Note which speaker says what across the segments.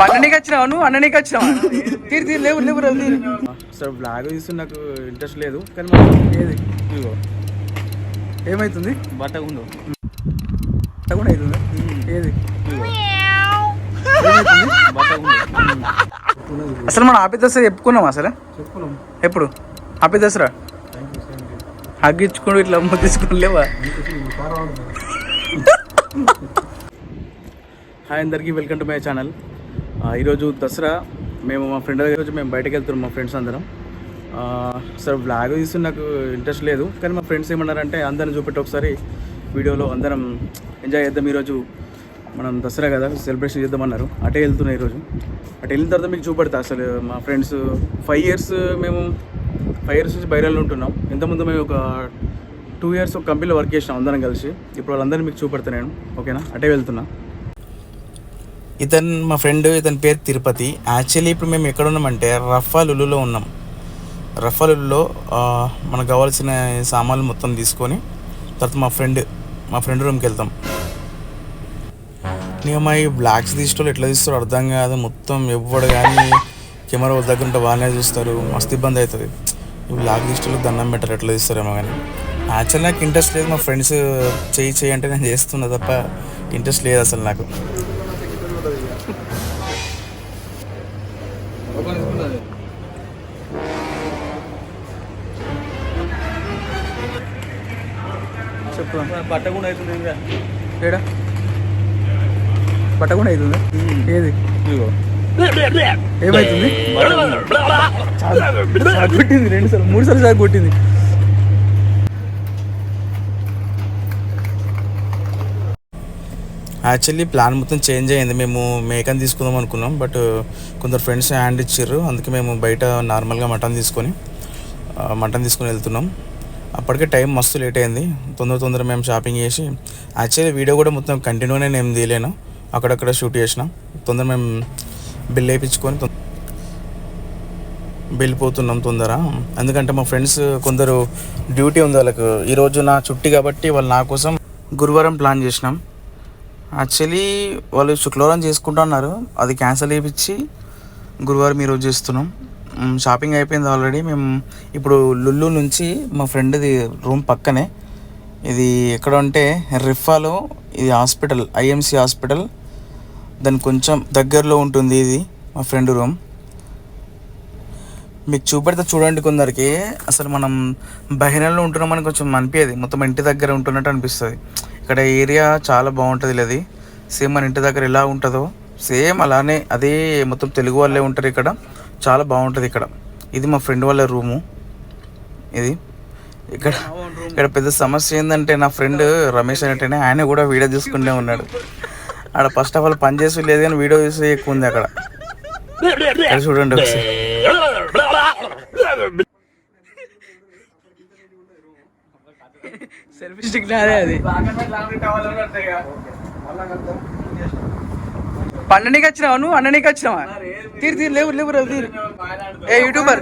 Speaker 1: పన్నెండుకి వచ్చినావు నువ్వు అన్ననికి వచ్చినావా తీరు తీరు లేవు లేవు సార్ బ్లాగ్ తీస్తే నాకు ఇంట్రెస్ట్ లేదు కానీ ఏది ఇదిగో ఏమవుతుంది బట్ట ఉండు బట్ట కూడా అవుతుంది ఏది ఇదిగో ఏమవుతుంది బట్ట ఉండు అసలు మనం ఆపి దసరా చెప్పుకున్నాం అసలు చెప్పుకున్నాం ఎప్పుడు ఆపి దసరా హగ్గించుకుని ఇట్లా తీసుకుని లేవా హాయ్ అందరికీ వెల్కమ్ టు మై ఛానల్. ఈరోజు దసరా మేము మా ఫ్రెండ్ దగ్గర రోజు మేము బయటకు వెళ్తున్నాం మా ఫ్రెండ్స్ అందరం. సార్ బ్లాగ్ తీస్తే నాకు ఇంట్రెస్ట్ లేదు కానీ మా ఫ్రెండ్స్ ఏమన్నారంటే అందరిని చూపెట్టి ఒకసారి వీడియోలో అందరం ఎంజాయ్ చేద్దాం, ఈరోజు మనం దసరా కదా సెలబ్రేషన్ చేద్దామన్నారు. అటే వెళ్తున్నాం ఈరోజు. అటు వెళ్ళిన తర్వాత మీకు చూపెడతా. అసలు మా ఫ్రెండ్స్ 5 years మేము 5 years నుంచి బైరాల్లో ఉంటున్నాం. ఇంతకుముందు మేము ఒక 2 years ఒక కంపెనీలో వర్క్ చేసినాం అందరం కలిసి. ఇప్పుడు వాళ్ళందరినీ మీకు చూపెడతా నేను, ఓకేనా? అటే వెళ్తున్నా. ఇతను మా ఫ్రెండ్, ఇతని పేరు తిరుపతి. యాక్చువల్లీ ఇప్పుడు మేము ఎక్కడ ఉన్నామంటే రఫాలులో ఉన్నాం. రఫాలులో మనకు కావాల్సిన సామాన్లు మొత్తం తీసుకొని తర్వాత మా ఫ్రెండ్ రూమ్కి వెళ్తాం. నేను మా ఈ బ్లాగ్స్ తీసుకోవాలి ఎట్లా తీస్తారో అర్థం కాదు. మొత్తం ఎవ్వడు కానీ కెమెరా వాళ్ళ దగ్గర ఉంటే వాళ్ళనే చూస్తారు, మస్తు ఇబ్బంది అవుతుంది. ఈ బ్లాగ్ తీసుకోవాలి దండం పెట్టారు ఎట్లా తీస్తారేమో కానీ యాక్చువల్లీ నాకు ఇంట్రెస్ట్ లేదు. మా ఫ్రెండ్స్ చేయి అంటే నేను చేస్తున్నా తప్ప ఇంట్రెస్ట్ లేదు అసలు నాకు. చెప్పు బట్ట కూడా అవుతుంది ఏడా బట్ట కూడా అవుతుంది ఏది ఇదిగో ఏమవుతుంది కొట్టింది 2 సార్లు 3 సార్లు సాగు కొట్టింది. యాక్చువల్లీ ప్లాన్ మొత్తం చేంజ్ అయ్యింది. మేము మేకని తీసుకుందాం అనుకున్నాం, బట్ కొందరు ఫ్రెండ్స్ హ్యాండ్ ఇచ్చారు. అందుకే మేము బయట నార్మల్గా మటన్ తీసుకొని వెళ్తున్నాం. అప్పటికే టైం మస్తు లేట్ అయింది. తొందర మేము షాపింగ్ చేసి యాక్చువల్లీ వీడియో కూడా మొత్తం కంటిన్యూనే నేను తీయలేను, అక్కడక్కడ షూట్ చేసిన. తొందర మేము బిల్ వేయించుకొని వెళ్ళిపోతున్నాం తొందర. ఎందుకంటే మా ఫ్రెండ్స్ కొందరు డ్యూటీ ఉంది వాళ్ళకు. ఈరోజు నా చుట్టి కాబట్టి వాళ్ళు నా కోసం గురువారం ప్లాన్ చేసినాం. యాక్చువల్లీ వాళ్ళు శుక్రవారం చేసుకుంటా అన్నారు, అది క్యాన్సిల్ చేయించి గురువారం ఈరోజు చేస్తున్నాం. షాపింగ్ అయిపోయింది ఆల్రెడీ. మేము ఇప్పుడు లుల్లు నుంచి మా ఫ్రెండ్ది రూమ్ పక్కనే, ఇది ఎక్కడ అంటే రిఫాలో, ఇది హాస్పిటల్ ఐఎంసి హాస్పిటల్ దానికి కొంచెం దగ్గరలో ఉంటుంది ఇది మా ఫ్రెండ్ రూమ్. మీకు చూపెడితే చూడండి. కొందరికి అసలు మనం బహిరంగంలో ఉంటున్నామని కొంచెం అనిపించేది, మొత్తం ఇంటి దగ్గర ఉంటున్నట్టు అనిపిస్తుంది. ఇక్కడ ఏరియా చాలా బాగుంటుంది. అది సేమ్ మన ఇంటి దగ్గర ఎలా ఉంటుందో సేమ్ అలానే అదే, మొత్తం తెలుగు వాళ్ళే ఉంటారు ఇక్కడ. చాలా బాగుంటుంది ఇక్కడ. ఇది మా ఫ్రెండ్ వాళ్ళ రూము. ఇది ఇక్కడ పెద్ద సమస్య ఏంటంటే నా ఫ్రెండ్ రమేష్ అనేటనే ఆయన కూడా వీడియో తీసుకుంటూ ఉన్నాడు. అక్కడ ఫస్ట్ ఆఫ్ ఆల్ పని చేసి లేదు కానీ వీడియో చూసి ఎక్కువ ఉంది అక్కడ. చూడండి ఒకసారి. సెల్ఫీ స్టిక్ నాదే అది. పన్నెండుకి వచ్చినావా నువ్వు అన్ననికి వచ్చినావా? తీరు తీరు లేవు లేవు తీరు. ఏ యూట్యూబర్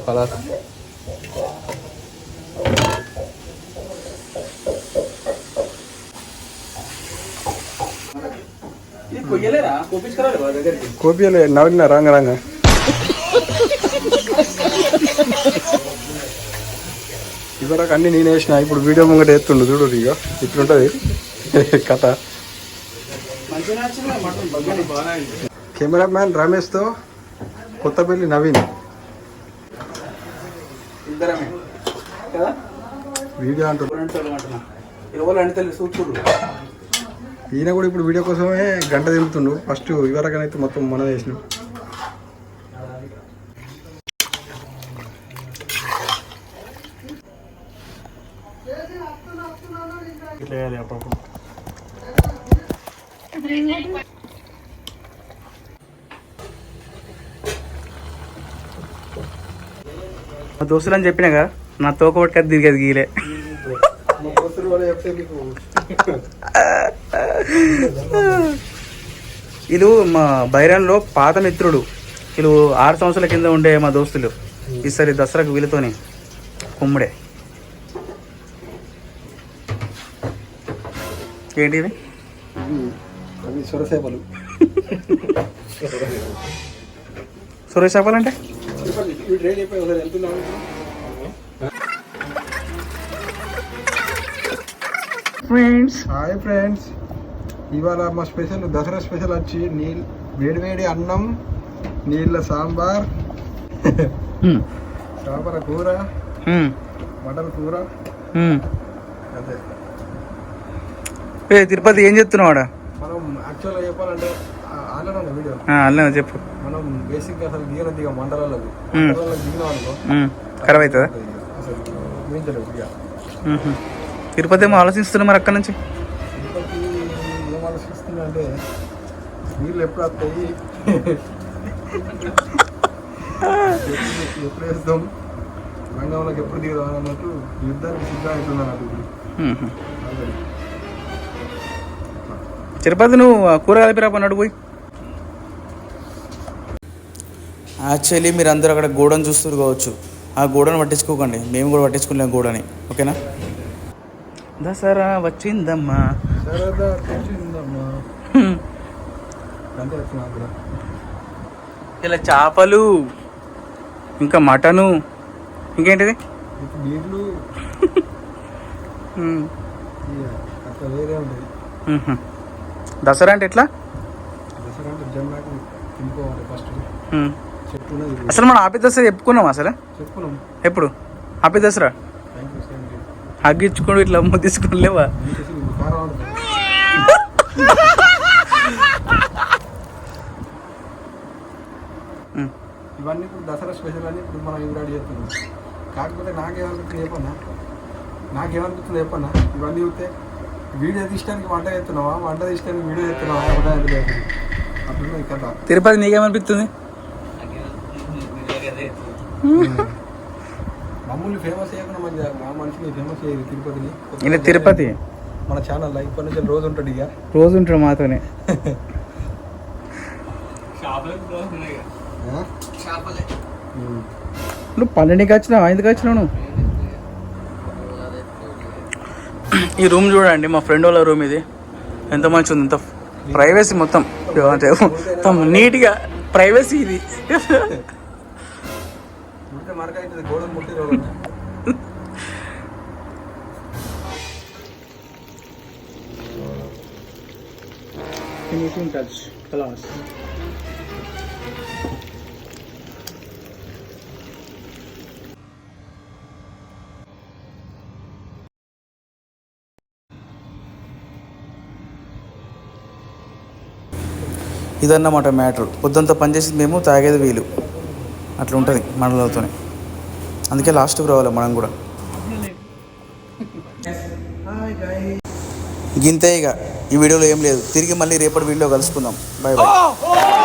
Speaker 1: కలర్ కోపియలే నవ్విన రంగ రంగ. ఇవరకు అన్ని నేను వేసిన, ఇప్పుడు వీడియో ముంగట ఎత్తుండు చూడు. ఇక ఇట్లుంటుంది కథ. కెమెరామ్యాన్ రమేష్తో కొత్తపల్లి నవీన్ వీడియో అంటున్నా. ఈయన కూడా ఇప్పుడు వీడియో కోసమే గంట తిరుగుతుండు. ఫస్ట్ ఇవరకనైతే మొత్తం మనం వేసినాం. మా దోస్తులు అని చెప్పినా కదా, నా తోక పట్టుకది దిగేది గీలే. ఇది మా బైరాన్లో పాత మిత్రుడు, వీళ్ళు 6 సంవత్సరాల కింద ఉండే మా దోస్తులు ఈసారి దసరాకు వీళ్ళతోని కుమ్ముడే. ఏంటి ఇది?
Speaker 2: సొరసేపలు.
Speaker 1: సొర చేపలు అంటే ఫ్రెండ్స్.
Speaker 2: హాయ్ ఫ్రెండ్స్, ఇవాళ మా స్పెషల్ దసరా స్పెషల్ వచ్చి వేడి అన్నం, నీళ్ళ సాంబార్, చేపల కూర, మటన్ కూర. అదే
Speaker 1: తిరుపతి ఏం చెప్తున్నావు ఆడ?
Speaker 2: మనం యాక్చువల్గా చెప్పాలంటే ఆన్లైన్ వీడియో
Speaker 1: అల్లనే చెప్పు.
Speaker 2: మనం బేసిక్గా అసలు దిగ మండలాలకు దిగిన అనుకో
Speaker 1: ఖరాబ్ అవుతుందా?
Speaker 2: అసలు ఊహించలేదు ఇక.
Speaker 1: తిరుపతి ఏమో ఆలోచిస్తున్నా మరి అక్కడ నుంచి.
Speaker 2: తిరుపతి ఏం ఆలోచిస్తున్నా అంటే నీళ్ళు ఎప్పుడు వస్తాయి, ఎప్పుడు వేస్తాం, రంగంలోకి ఎప్పుడు దిగుదాం అన్నట్టు యుద్ధానికి సిద్ధం అవుతుంది అన్నట్టు.
Speaker 1: తిరుపతి నువ్వు కూర కలిపిరా పన్నాడు పోయి. యాక్చువల్లీ మీరు అందరూ అక్కడ గోడను చూస్తారు కావచ్చు. ఆ గోడను పట్టించుకోకండి, మేము కూడా పట్టించుకోలేము గోడని. ఓకేనా? దసరా వచ్చిందమ్మా,
Speaker 2: సరదా వచ్చిందమ్మా అంటే వచ్చిన కూడా
Speaker 1: ఇలా చేపలు, ఇంకా మటను, ఇంకేంటిది
Speaker 2: నీళ్ళు అట్లా వేరే ఉంటుంది.
Speaker 1: దసరా అంటే ఎట్లా?
Speaker 2: దసరా అంటే జమ్మాకు తినుకోవాలి ఫస్ట్. చెట్టు ఉన్నది
Speaker 1: అసలు మనం ఆపి దసరా చెప్పుకున్నాం అసలు?
Speaker 2: చెప్పుకున్నాం.
Speaker 1: ఎప్పుడు ఆపి దసరా? అగ్గించుకోండి ఇట్లా అమ్మ తీసుకుని లేవా?
Speaker 2: ఇవన్నీ ఇప్పుడు దసరా స్పెషల్ అని ఇప్పుడు మనం ఇవి చేస్తున్నాం. కాకపోతే నాకేమనిపిస్తుంది చెప్పన్నా, ఇవన్నీ చూస్తే వీడియో తీయడానికి వంట చేస్తున్నావా, వంట తీయడానికి వీడియో చేస్తున్నావా అట్లా కదా.
Speaker 1: తిరుపతి నీకేమనిపిస్తుంది?
Speaker 2: మమ్మల్ని ఫేమస్ చేయకుండా మా మనిషిని ఫేమస్ చేయదు తిరుపతిని.
Speaker 1: ఇలా తిరుపతి
Speaker 2: మన ఛానల్ ఇప్పటి నుంచి రోజు ఉంటాడు, ఇక
Speaker 1: రోజు ఉంటాడు మాతోనే. నువ్వు 12కి వచ్చినావా? ఎందుకు వచ్చినావు నువ్వు? ఈ రూమ్ చూడండి, మా ఫ్రెండ్ వాళ్ళ రూమ్ ఇది. ఎంత మంచిగా ఉంది, ఎంత ప్రైవసీ, మొత్తం నీట్గా ప్రైవసీ ఇది.
Speaker 2: గోడలు ముట్టి
Speaker 1: ఇదన్నమాట మ్యాటర్. పొద్దుంతా పనిచేసి మేము తాగేది వీలు, అట్లా ఉంటుంది మండలంతోనే. అందుకే లాస్ట్కి రావాలి మనం కూడా. గింతే ఇక. ఈ వీడియోలో ఏం లేదు. తిరిగి మళ్ళీ రేపటి వీడియో కలుసుకుందాం. Bye bye.